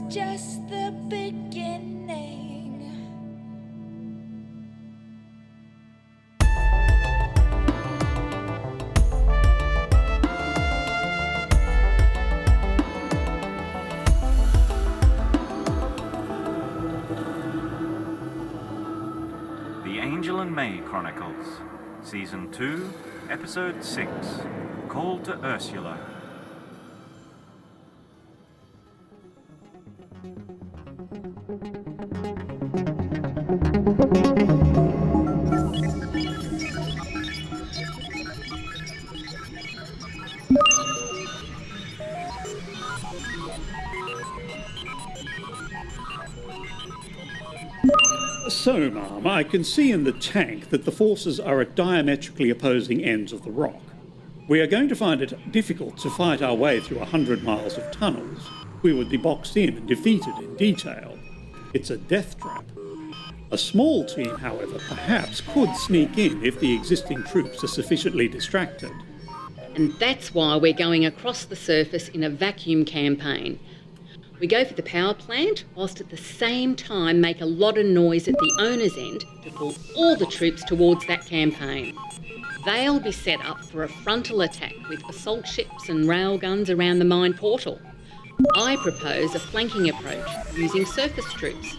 Just the beginning. The Angel and May Chronicles, Season 2, Episode 6, Call to Ursula. So, Ma'am, I can see in the tank that the forces are at diametrically opposing ends of the rock. We are going to find it difficult to fight our way through 100 miles of tunnels. We would be boxed in and defeated in detail. It's a death trap. A small team, however, perhaps could sneak in if the existing troops are sufficiently distracted. And that's why we're going across the surface in a vacuum campaign. We go for the power plant, whilst at the same time make a lot of noise at the owner's end to pull all the troops towards that campaign. They'll be set up for a frontal attack with assault ships and railguns around the mine portal. I propose a flanking approach using surface troops,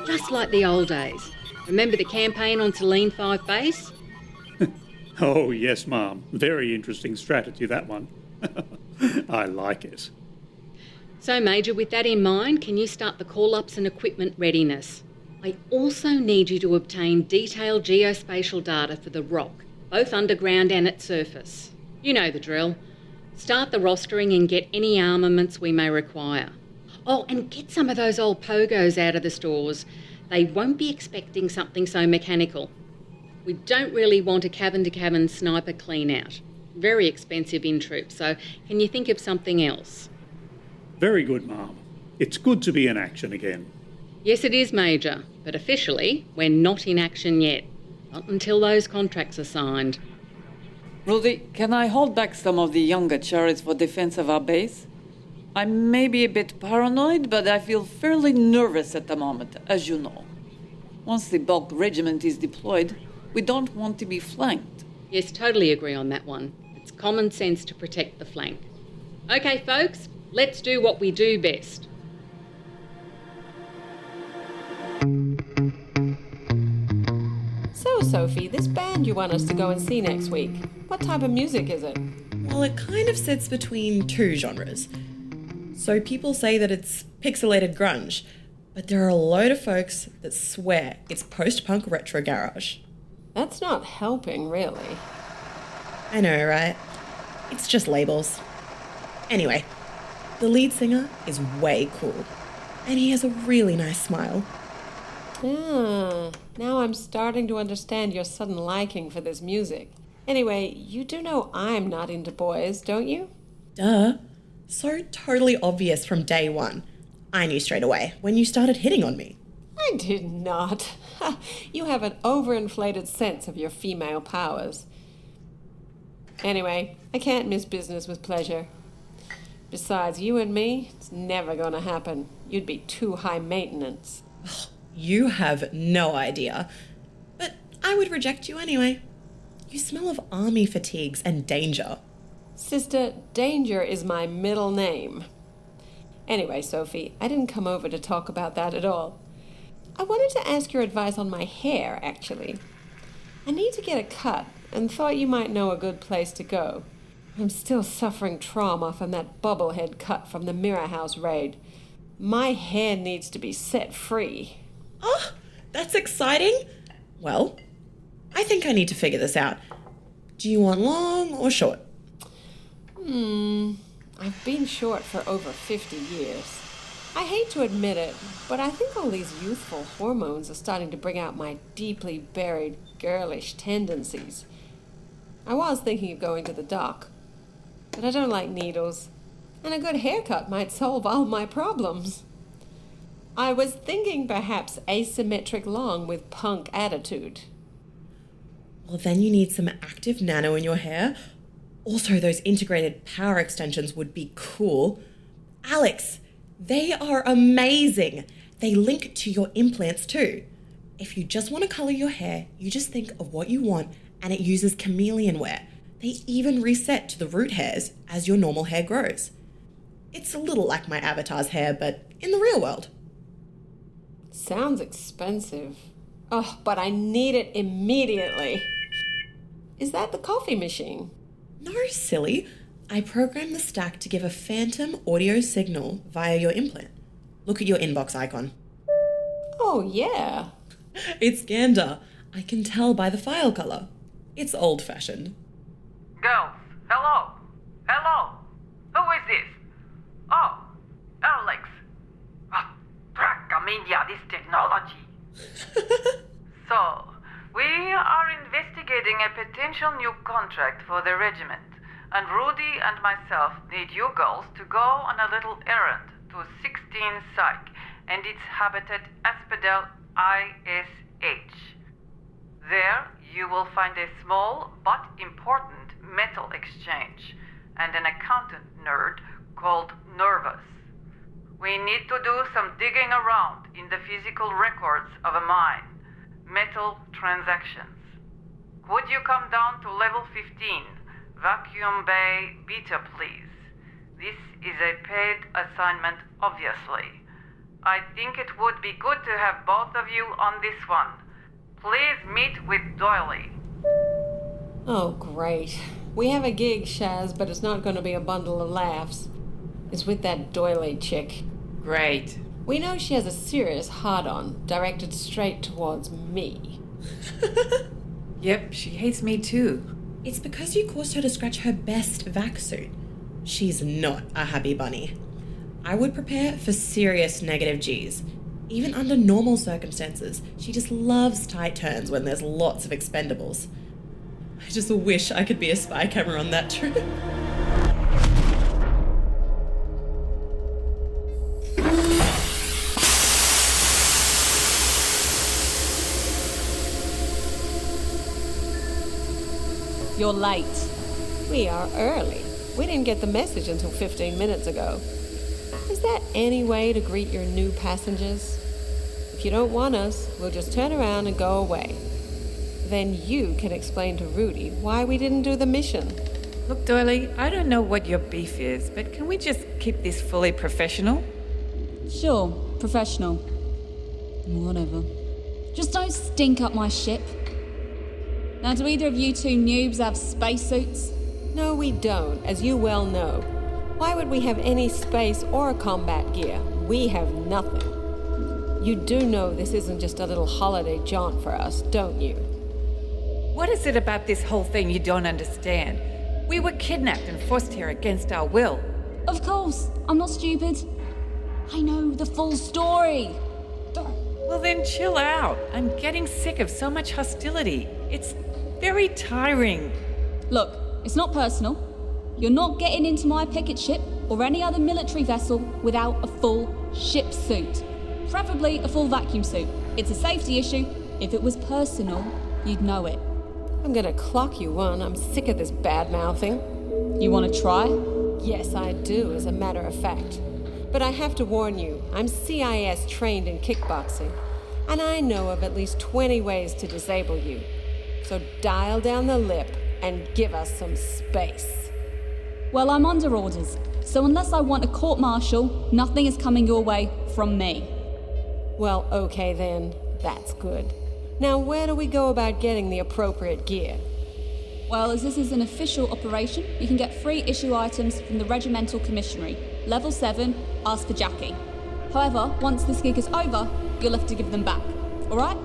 just like the old days. Remember the campaign on Selene 5 base? Oh, yes, Ma'am. Very interesting strategy, that one. I like it. So, Major, with that in mind, can you start the call-ups and equipment readiness? I also need you to obtain detailed geospatial data for the rock, both underground and at surface. You know the drill. Start the rostering and get any armaments we may require. Oh, and get some of those old pogos out of the stores. They won't be expecting something so mechanical. We don't really want a cabin-to-cabin sniper clean-out. Very expensive in troops, so can you think of something else? Very good, Ma'am. It's good to be in action again. Yes, it is, Major, but officially, we're not in action yet. Not until those contracts are signed. Rudy, can I hold back some of the younger chariots for defense of our base? I may be a bit paranoid, but I feel fairly nervous at the moment, as you know. Once the bulk regiment is deployed, we don't want to be flanked. Yes, totally agree on that one. It's common sense to protect the flank. Okay, folks, let's do what we do best. So, Sophie, this band you want us to go and see next week, what type of music is it? Well, it kind of sits between two genres. So people say that it's pixelated grunge, but there are a load of folks that swear it's post-punk retro garage. That's not helping, really. I know, right? It's just labels. Anyway, the lead singer is way cool, and he has a really nice smile. Now I'm starting to understand your sudden liking for this music. Anyway, you do know I'm not into boys, don't you? Duh. So totally obvious from day one. I knew straight away when you started hitting on me. I did not. You have an overinflated sense of your female powers. Anyway, I can't miss business with pleasure. Besides, you and me, it's never gonna happen. You'd be too high maintenance. You have no idea. But I would reject you anyway. You smell of army fatigues and danger. Sister, Danger is my middle name. Anyway, Sophie, I didn't come over to talk about that at all. I wanted to ask your advice on my hair, actually. I need to get a cut and thought you might know a good place to go. I'm still suffering trauma from that bubblehead cut from the Mirror House raid. My hair needs to be set free. Oh, that's exciting. Well, I think I need to figure this out. Do you want long or short? I've been short for over 50 years. I hate to admit it, but I think all these youthful hormones are starting to bring out my deeply buried girlish tendencies. I was thinking of going to the doc, but I don't like needles, and a good haircut might solve all my problems. I was thinking perhaps asymmetric long with punk attitude. Well, then you need some active nano in your hair. Also, those integrated power extensions would be cool. Alex, they are amazing. They link to your implants too. If you just want to color your hair, you just think of what you want and it uses chameleon wear. They even reset to the root hairs as your normal hair grows. It's a little like my avatar's hair, but in the real world. Sounds expensive. Oh, but I need it immediately. Is that the coffee machine? No, silly. I programmed the stack to give a phantom audio signal via your implant. Look at your inbox icon. Oh, yeah. It's Gander. I can tell by the file color. It's old-fashioned. Girls, hello? Hello? Who is this? Oh, Alex. This technology. So, we are investigating a potential new contract for the regiment, and Rudy and myself need you girls to go on a little errand to 16 Psych and its habitat Asphodel ISH. There, you will find a small but important metal exchange and an accountant nerd called Nervous. We need to do some digging around in the physical records of a mine. Metal transactions. Could you come down to level 15, Vacuum Bay Beta, please? This is a paid assignment, obviously. I think it would be good to have both of you on this one. Please meet with Doily. Oh, great. We have a gig, Shaz, but it's not going to be a bundle of laughs. It's with that doily chick. Great. We know she has a serious hard-on directed straight towards me. Yep, she hates me too. It's because you caused her to scratch her best vac suit. She's not a happy bunny. I would prepare for serious negative Gs. Even under normal circumstances, she just loves tight turns when there's lots of expendables. I just wish I could be a spy camera on that trip. You're late. We are early. We didn't get the message until 15 minutes ago. Is there any way to greet your new passengers? If you don't want us, we'll just turn around and go away. Then you can explain to Rudy why we didn't do the mission. Look, Doily, I don't know what your beef is, but can we just keep this fully professional? Sure, professional. Whatever. Just don't stink up my ship. Now, do either of you two noobs have spacesuits? No, we don't, as you well know. Why would we have any space or combat gear? We have nothing. You do know this isn't just a little holiday jaunt for us, don't you? What is it about this whole thing you don't understand? We were kidnapped and forced here against our will. Of course, I'm not stupid. I know the full story. Well then chill out. I'm getting sick of so much hostility. It's very tiring. Look, it's not personal. You're not getting into my picket ship or any other military vessel without a full ship suit. Preferably a full vacuum suit. It's a safety issue. If it was personal, you'd know it. I'm gonna clock you one. I'm sick of this bad-mouthing. You want to try? Yes, I do, as a matter of fact. But I have to warn you, I'm CIS trained in kickboxing, and I know of at least 20 ways to disable you. So dial down the lip and give us some space. Well, I'm under orders, so unless I want a court-martial, nothing is coming your way from me. Well, okay then. That's good. Now, where do we go about getting the appropriate gear? Well, as this is an official operation, you can get free issue items from the Regimental Commissionary. Level 7, ask for Jackie. However, once this gig is over, you'll have to give them back. Alright?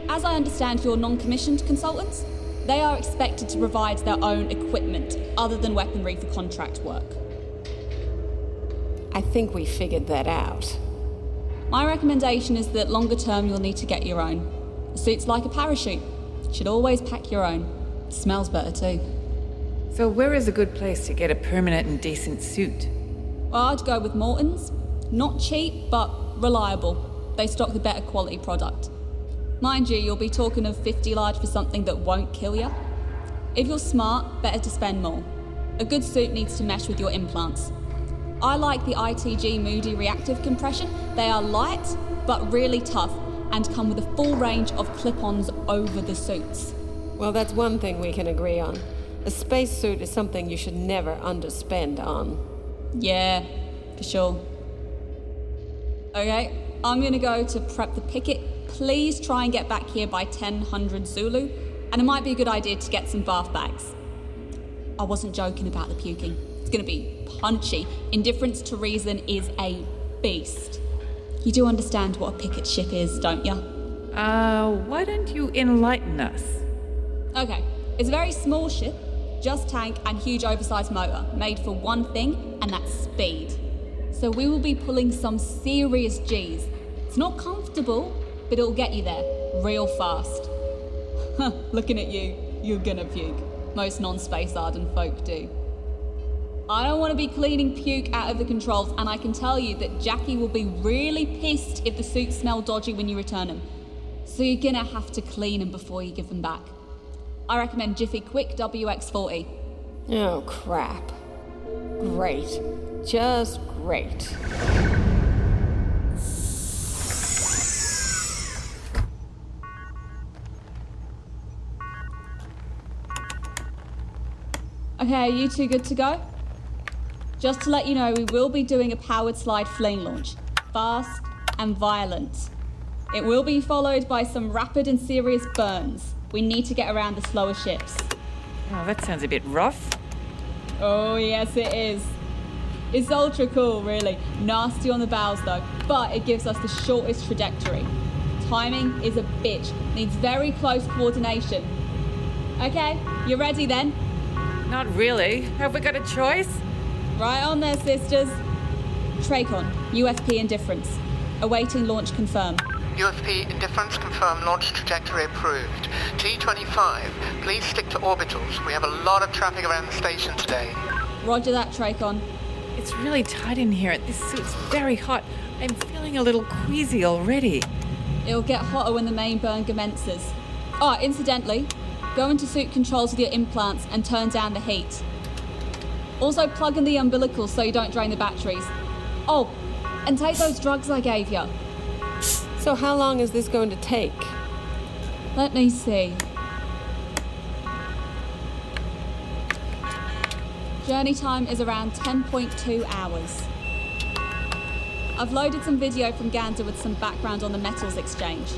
As I understand your non-commissioned consultants, they are expected to provide their own equipment, other than weaponry for contract work. I think we figured that out. My recommendation is that longer term you'll need to get your own. A suit's like a parachute. You should always pack your own. Smells better too. So where is a good place to get a permanent and decent suit? Well, I'd go with Morton's. Not cheap, but reliable. They stock the better quality product. Mind you, you'll be talking of 50 large for something that won't kill you. If you're smart, better to spend more. A good suit needs to mesh with your implants. I like the ITG Moody Reactive Compression. They are light, but really tough, and come with a full range of clip-ons over the suits. Well, that's one thing we can agree on. A spacesuit is something you should never underspend on. Yeah, for sure. Okay, I'm gonna go to prep the picket. Please try and get back here by 10:00 Zulu, and it might be a good idea to get some bath bags. I wasn't joking about the puking. It's gonna be punchy. Indifference to reason is a beast. You do understand what a picket ship is, don't you? Why don't you enlighten us? Okay, it's a very small ship, just tank and huge oversized motor, made for one thing, and that's speed. So we will be pulling some serious G's. It's not comfortable, but it'll get you there real fast. Looking at you, you're gonna puke. Most non-space ardent folk do. I don't want to be cleaning puke out of the controls, and I can tell you that Jackie will be really pissed if the suits smell dodgy when you return them. So you're gonna have to clean them before you give them back. I recommend Jiffy Quick WX-40. Oh, crap. Great. Just great. Okay, you two good to go? Just to let you know, we will be doing a powered slide fling launch. Fast and violent. It will be followed by some rapid and serious burns. We need to get around the slower ships. Oh, that sounds a bit rough. Oh, yes it is. It's ultra cool, really. Nasty on the bows though, but it gives us the shortest trajectory. Timing is a bitch. Needs very close coordination. Okay, you ready then? Not really. Have we got a choice? Right on there, sisters. Tracon, UFP indifference. Awaiting launch confirmed. UFP indifference confirmed, launch trajectory approved. T25, please stick to orbitals. We have a lot of traffic around the station today. Roger that, Tracon. It's really tight in here. This suit's very hot. I'm feeling a little queasy already. It'll get hotter when the main burn commences. Oh, incidentally, go into suit controls with your implants and turn down the heat. Also plug in the umbilicals so you don't drain the batteries. Oh, and take those drugs I gave you. So how long is this going to take? Let me see. Journey time is around 10.2 hours. I've loaded some video from Gander with some background on the metals exchange.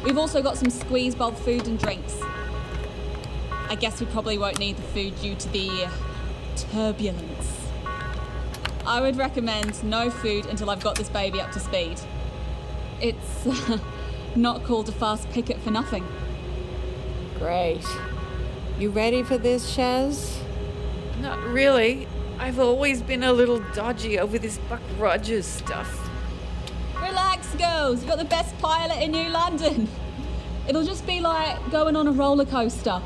We've also got some squeeze bowl food and drinks. I guess we probably won't need the food due to the turbulence. I would recommend no food until I've got this baby up to speed. It's not called a fast picket for nothing. Great. You ready for this, Shaz? Not really. I've always been a little dodgy over this Buck Rogers stuff. Relax, girls. You've got the best pilot in New London. It'll just be like going on a roller coaster.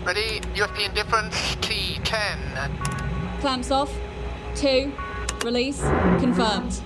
Ready? UFP indifference, T10. Clamps off. 2. Release. Confirmed.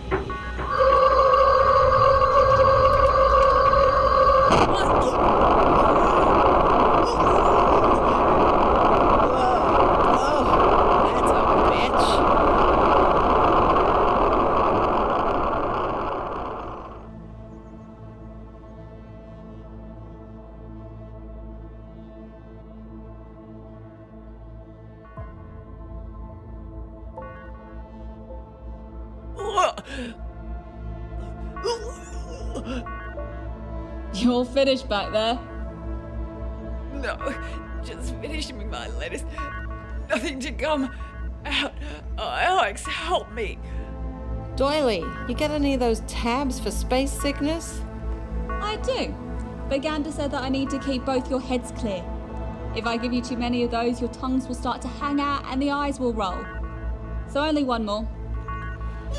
You all finished back there? No, just finishing my lettuce. Nothing to come out. Oh, Alex, help me. Doily, you get any of those tabs for space sickness? I do. But Gander said that I need to keep both your heads clear. If I give you too many of those, your tongues will start to hang out and the eyes will roll. So only one more.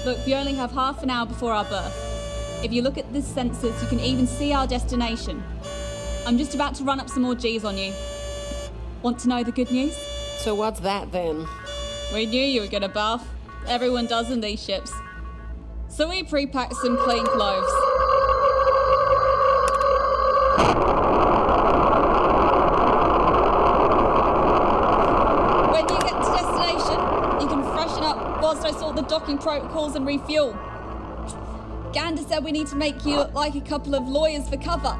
Look, we only have half an hour before our berth. If you look at the sensors, you can even see our destination. I'm just about to run up some more G's on you. Want to know the good news? So what's that then? We knew you were gonna buff. Everyone does in these ships. So we pre-packed some clean clothes. When you get to destination, you can freshen up whilst I sort the docking protocols and refuel. Gander said we need to make you look like a couple of lawyers for cover.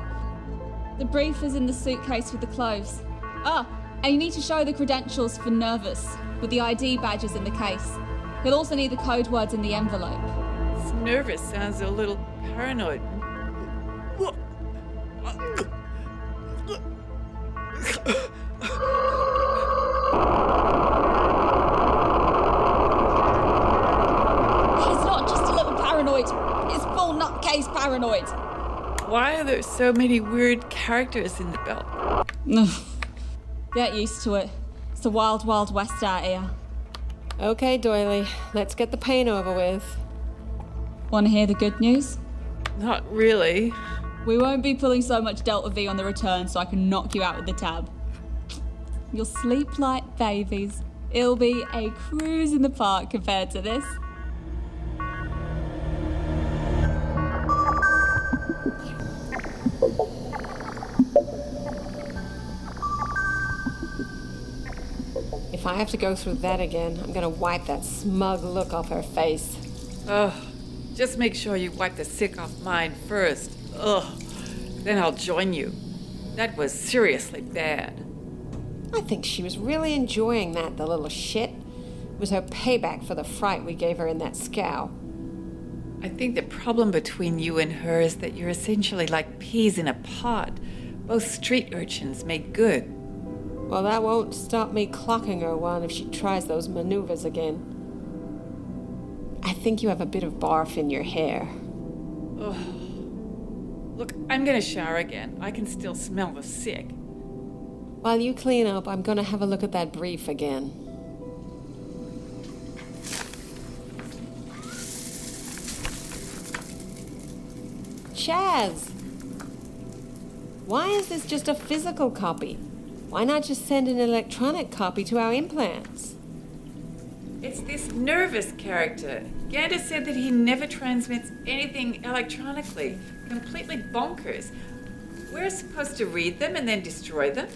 The brief is in the suitcase with the clothes. And you need to show the credentials for Nervous, with the ID badges in the case. He'll also need the code words in the envelope. This Nervous sounds a little paranoid. He's not just a little paranoid. He's full nutcase paranoid. Why are there so many weird characters in the belt? Get used to it. It's the wild, wild west out here. Okay, Doily, let's get the pain over with. Want to hear the good news? Not really. We won't be pulling so much Delta V on the return so I can knock you out with the tab. You'll sleep like babies. It'll be a cruise in the park compared to this. If I have to go through that again, I'm gonna wipe that smug look off her face. Ugh. Just make sure you wipe the sick off mine first. Ugh. Then I'll join you. That was seriously bad. I think she was really enjoying that, the little shit. It was her payback for the fright we gave her in that scow. I think the problem between you and her is that you're essentially like peas in a pod. Both street urchins made good. Well, that won't stop me clocking her one if she tries those maneuvers again. I think you have a bit of barf in your hair. Ugh. Look, I'm gonna shower again. I can still smell the sick. While you clean up, I'm gonna have a look at that brief again. Chaz! Why is this just a physical copy? Why not just send an electronic copy to our implants? It's this Nervous character. Gander said that he never transmits anything electronically. Completely bonkers. We're supposed to read them and then destroy them.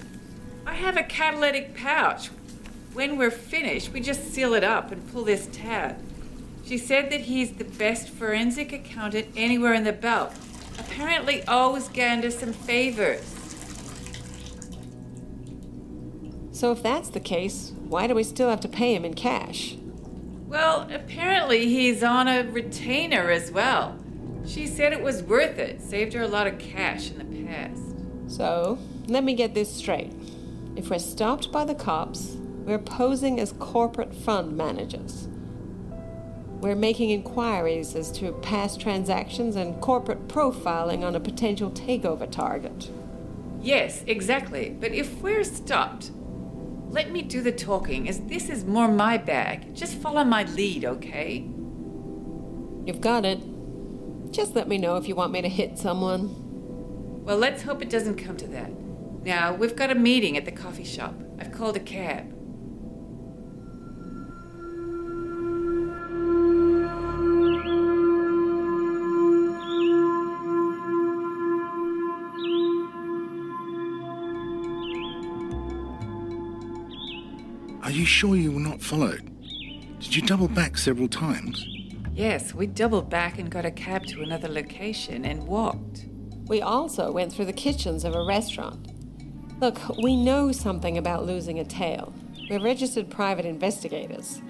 I have a catalytic pouch. When we're finished, we just seal it up and pull this tab. She said that he's the best forensic accountant anywhere in the belt. Apparently owes Gander some favors. So if that's the case, why do we still have to pay him in cash? Well, apparently he's on a retainer as well. She said it was worth it. Saved her a lot of cash in the past. So, let me get this straight. If we're stopped by the cops, we're posing as corporate fund managers. We're making inquiries as to past transactions and corporate profiling on a potential takeover target. Yes, exactly. But if we're stopped, let me do the talking, as this is more my bag. Just follow my lead, okay? You've got it. Just let me know if you want me to hit someone. Well, let's hope it doesn't come to that. Now, we've got a meeting at the coffee shop. I've called a cab. Are you sure you were not followed? Did you double back several times? Yes, we doubled back and got a cab to another location and walked. We also went through the kitchens of a restaurant. Look, we know something about losing a tail. We're registered private investigators.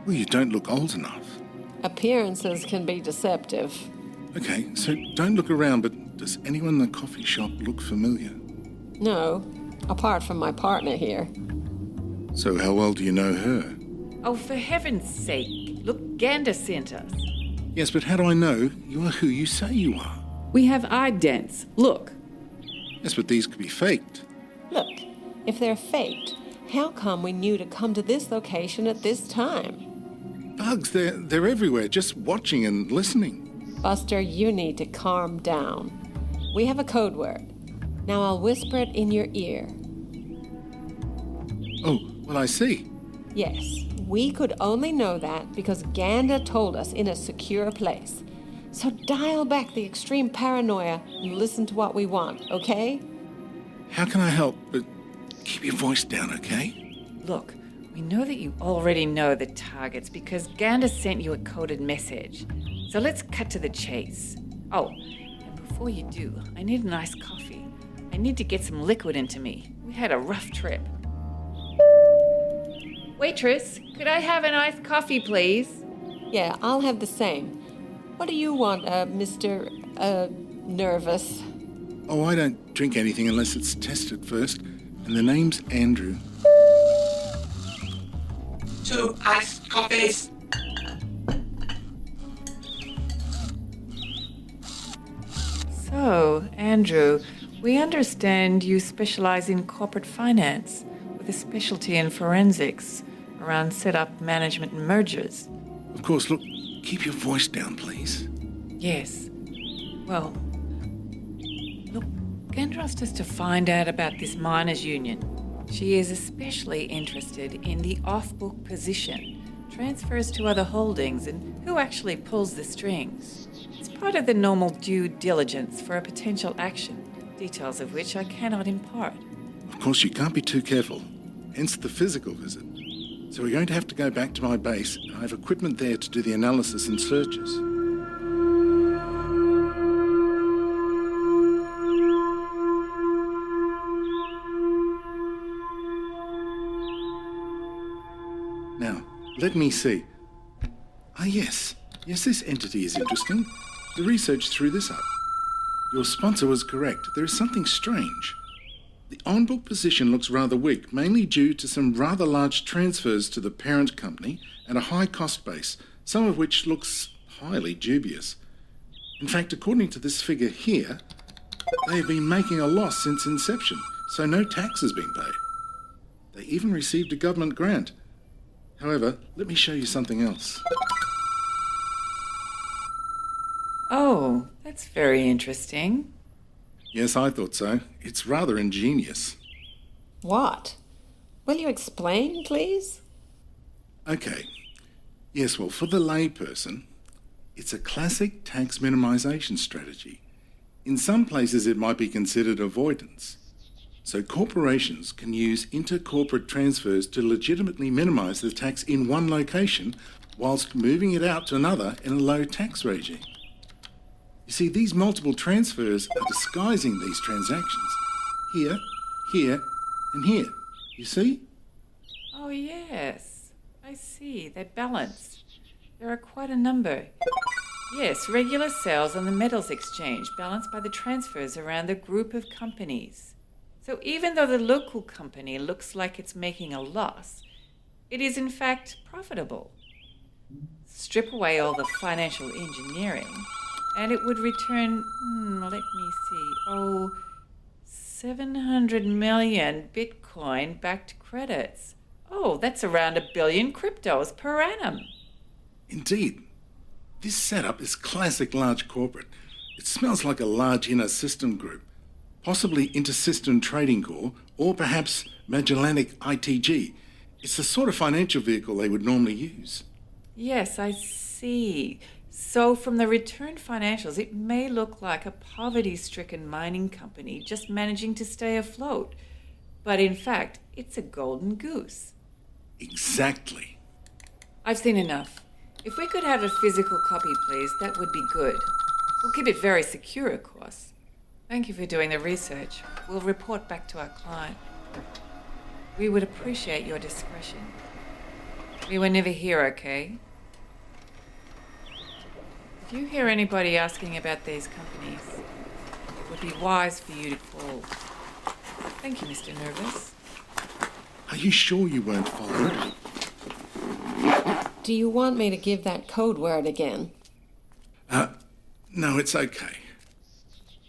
Well, you don't look old enough. Appearances can be deceptive. Okay, so don't look around, but does anyone in the coffee shop look familiar? No, apart from my partner here. So how well do you know her? Oh, for heaven's sake. Look, Gander sent us. Yes, but how do I know you are who you say you are? We have idents. Look. Yes, but these could be faked. Look, if they're faked, how come we knew to come to this location at this time? bugs. They're everywhere, just watching and listening. Buster, you need to calm down. We have a code word. Now I'll whisper it in your ear. Oh, well, I see. Yes, we could only know that because Gander told us in a secure place. So dial back the extreme paranoia and listen to what we want, okay? How can I help? But keep your voice down, okay? Look, we know that you already know the targets because Gander sent you a coded message. So let's cut to the chase. Oh, and before you do, I need an iced coffee. I need to get some liquid into me. We had a rough trip. Waitress, could I have an iced coffee, please? Yeah, I'll have the same. What do you want, Mr. Nervous? Oh, I don't drink anything unless it's tested first. And the name's Andrew. 2 iced coffees. So, Andrew, we understand you specialize in corporate finance with a specialty in forensics around setup, management, and mergers. Of course, look, keep your voice down, please. Yes. Well, look, Gander asked us to find out about this miners' union. She is especially interested in the off-book position, transfers to other holdings, and who actually pulls the strings. It's part of the normal due diligence for a potential action, details of which I cannot impart. Of course, you can't be too careful, hence the physical visit. So we're going to have to go back to my base. I have equipment there to do the analysis and searches. Now, let me see. Ah, yes. Yes, this entity is interesting. The research threw this up. Your sponsor was correct. There is something strange. The on-book position looks rather weak, mainly due to some rather large transfers to the parent company and a high cost base, some of which looks highly dubious. In fact, according to this figure here, they have been making a loss since inception, so no tax has been paid. They even received a government grant. However, let me show you something else. Oh, that's very interesting. Yes, I thought so. It's rather ingenious. What? Will you explain, please? Okay. Yes, well, for the layperson, it's a classic tax minimization strategy. In some places, it might be considered avoidance. So corporations can use inter-corporate transfers to legitimately minimize the tax in one location whilst moving it out to another in a low tax regime. You see, these multiple transfers are disguising these transactions. Here, here, and here. You see? Oh, yes. I see. They're balanced. There are quite a number. Yes, regular sales on the metals exchange balanced by the transfers around the group of companies. So even though the local company looks like it's making a loss, it is in fact profitable. Strip away all the financial engineering, and it would return, let me see, 700 million Bitcoin backed credits. Oh, that's around 1 billion cryptos per annum. Indeed. This setup is classic large corporate. It smells like a large inner system group, possibly Intersystem Trading Corp, or perhaps Magellanic ITG. It's the sort of financial vehicle they would normally use. Yes, I see. So from the returned financials, it may look like a poverty-stricken mining company just managing to stay afloat. But in fact, it's a golden goose. Exactly. I've seen enough. If we could have a physical copy, please, that would be good. We'll keep it very secure, of course. Thank you for doing the research. We'll report back to our client. We would appreciate your discretion. We were never here, okay? If you hear anybody asking about these companies, it would be wise for you to call. Thank you, Mr. Nervous. Are you sure you weren't followed? Do you want me to give that code word again? No, it's okay.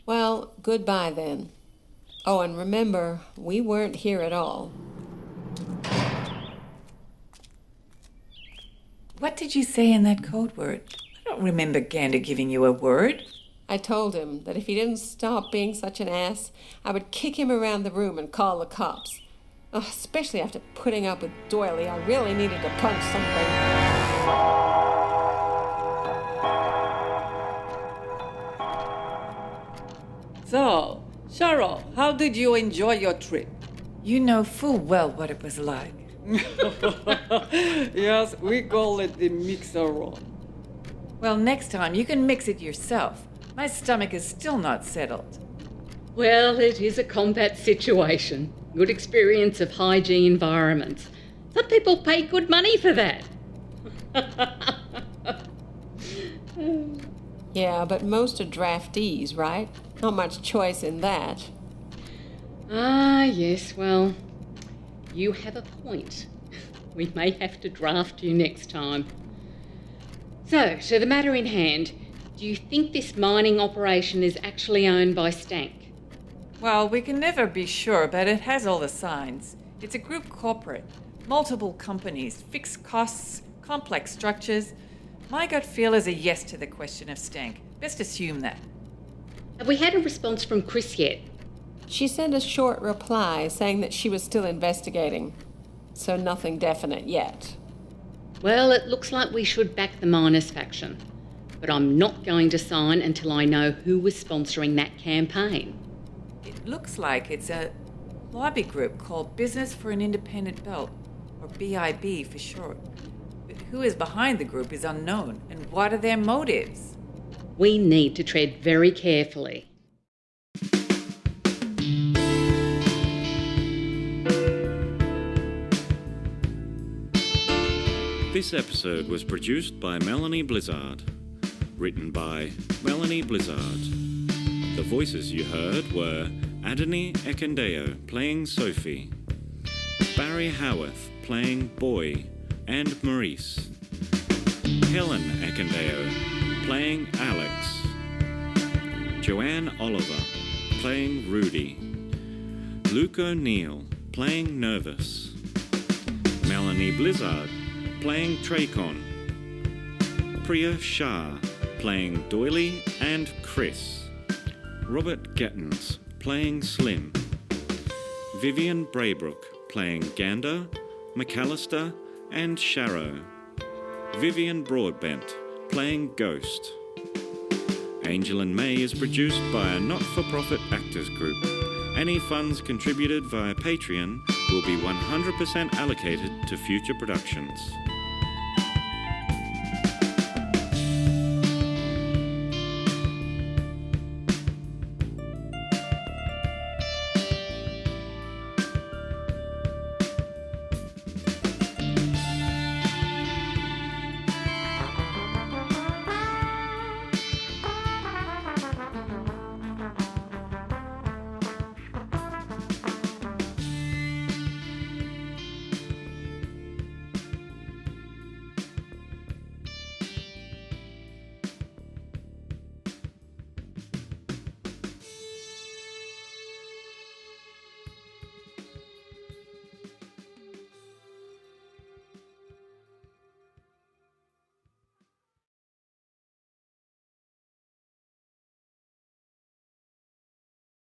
Well, goodbye then. Oh, and remember, we weren't here at all. What did you say in that code word? I don't remember Gander giving you a word. I told him that if he didn't stop being such an ass, I would kick him around the room and call the cops. Oh, especially after putting up with Doily, I really needed to punch something. So, Cheryl, how did you enjoy your trip? You know full well what it was like. Yes, we call it the mixer-on. Well, next time you can mix it yourself. My stomach is still not settled. Well, it is a combat situation. Good experience of hygiene environments. Some people pay good money for that. Yeah, but most are draftees, right? Not much choice in that. Ah, yes, well, you have a point. We may have to draft you next time. So, to the matter in hand, do you think this mining operation is actually owned by Stank? Well, we can never be sure, but it has all the signs. It's a group corporate, multiple companies, fixed costs, complex structures. My gut feel is a yes to the question of Stank. Best assume that. Have we had a response from Chris yet? She sent a short reply saying that she was still investigating. So nothing definite yet. Well, it looks like we should back the miners faction. But I'm not going to sign until I know who was sponsoring that campaign. It looks like it's a lobby group called Business for an Independent Belt, or BIB for short. But who is behind the group is unknown, and what are their motives? We need to tread very carefully. This episode was produced by Melanie Blizzard. Written by Melanie Blizzard. The voices you heard were Adoni Ekendeo playing Sophie, Barry Howarth playing Boy and Maurice, Helen Ekendeo playing Alex, Joanne Oliver playing Rudy, Luke O'Neill playing Nervous, Melanie Blizzard playing Tracon, Priya Shah playing Doily and Chris, Robert Gettins playing Slim, Vivian Braybrook playing Gander, McAllister and Sharrow, Vivian Broadbent playing Ghost. Angel and May is produced by a not-for-profit actors group. Any funds contributed via Patreon will be 100% allocated to future productions.